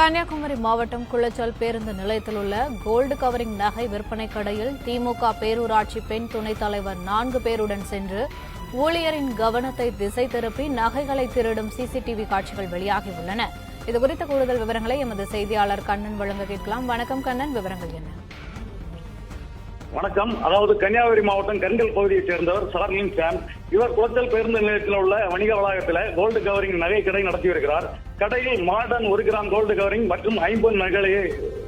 கன்னியாகுமரி மாவட்டம் குளச்சல் பேருந்து நிலையத்தில் உள்ள கோல்டு கவரிங் நகை விற்பனை கடையில் திமுக பேரூராட்சி பெண் துணைத் தலைவர் 4 பேருடன் சென்று ஊழியரின் கவனத்தை திசை திருப்பி நகைகளை திருடும் சிசிடிவி காட்சிகள் வெளியாகியுள்ளன. இதுகுறித்த கூடுதல் விவரங்களை எமது செய்தியாளர் கண்ணன் வழங்க கேட்கலாம். வணக்கம் கண்ணன், விவரங்கள் என்ன? வணக்கம். அதாவது கன்னியாகுமரி மாவட்டம் கண்கள் பகுதியைச் சேர்ந்தவர் சார்லின் சாம். இவர் குளச்சல் பேருந்து நிலையத்தில் உள்ள வணிக வளாகத்தில் கோல்டு கவரிங் நகை கடை நடத்தி வருகிறார். கடையில் மாடர்ன் 1 கிராம் கோல்டு கவரிங் மற்றும் 50 நகைகளை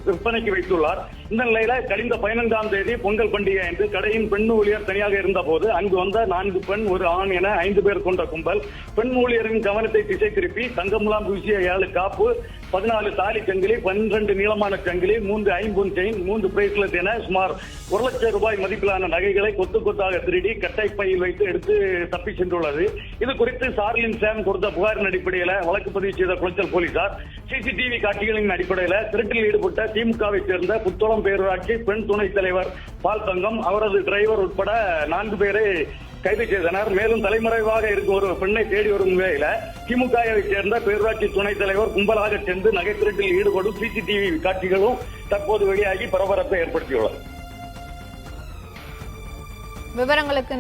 விற்பனைக்கு வைத்துள்ளார். இந்த நிலையில கடந்த 15ஆம் தேதி பொங்கல் பண்டிகை என்று கடையின் பெண் ஊழியர் தனியாக இருந்த போது அங்கு வந்த 4 பெண் 1 ஆண் என 5 பேர் கொண்ட கும்பல் பெண் ஊழியரின் கவனத்தை திசை திருப்பி தங்கமுலாம் பூசிய 7 காப்பு, 14 தாலி சங்கிலி, 12 நீளமான சங்கிலி, 3 ஐம்பொன் செயின், 3 பிரேஸ்லெட் என சுமார் 1 லட்சம் ரூபாய் மதிப்பிலான நகைகளை கொத்து கொத்தாக திருடி கட்டை பையில் வைத்து எடுத்து தப்பி சென்றுள்ளது. இது குறித்து சார்லின் சாம் கொடுத்த புகாரின் அடிப்படையில் வழக்கு பதிவு செய்த குளச்சல் போலீசார் சிசிடிவி காட்சிகளின் அடிப்படையில் திருட்டில் ஈடுபட்ட திமுகவை சேர்ந்த புத்தளம் பேரூராட்சி பெண் துணைத் தலைவர் பால் தங்கம், அவரது டிரைவர் உட்பட 4 பேரை கைது செய்தனர். மேலும் தலைமறைவாக இருக்கும் ஒரு பெண்ணை தேடி வரும் நிலையில திமுகவை சேர்ந்த பேரூராட்சி துணைத் தலைவர் கும்பலாக சென்று நகை திருட்டில் ஈடுபடும் சிசிடிவி காட்சிகளும் தற்போது வெளியாகி பரபரப்பை ஏற்படுத்தியுள்ளது. விவரங்களுக்கு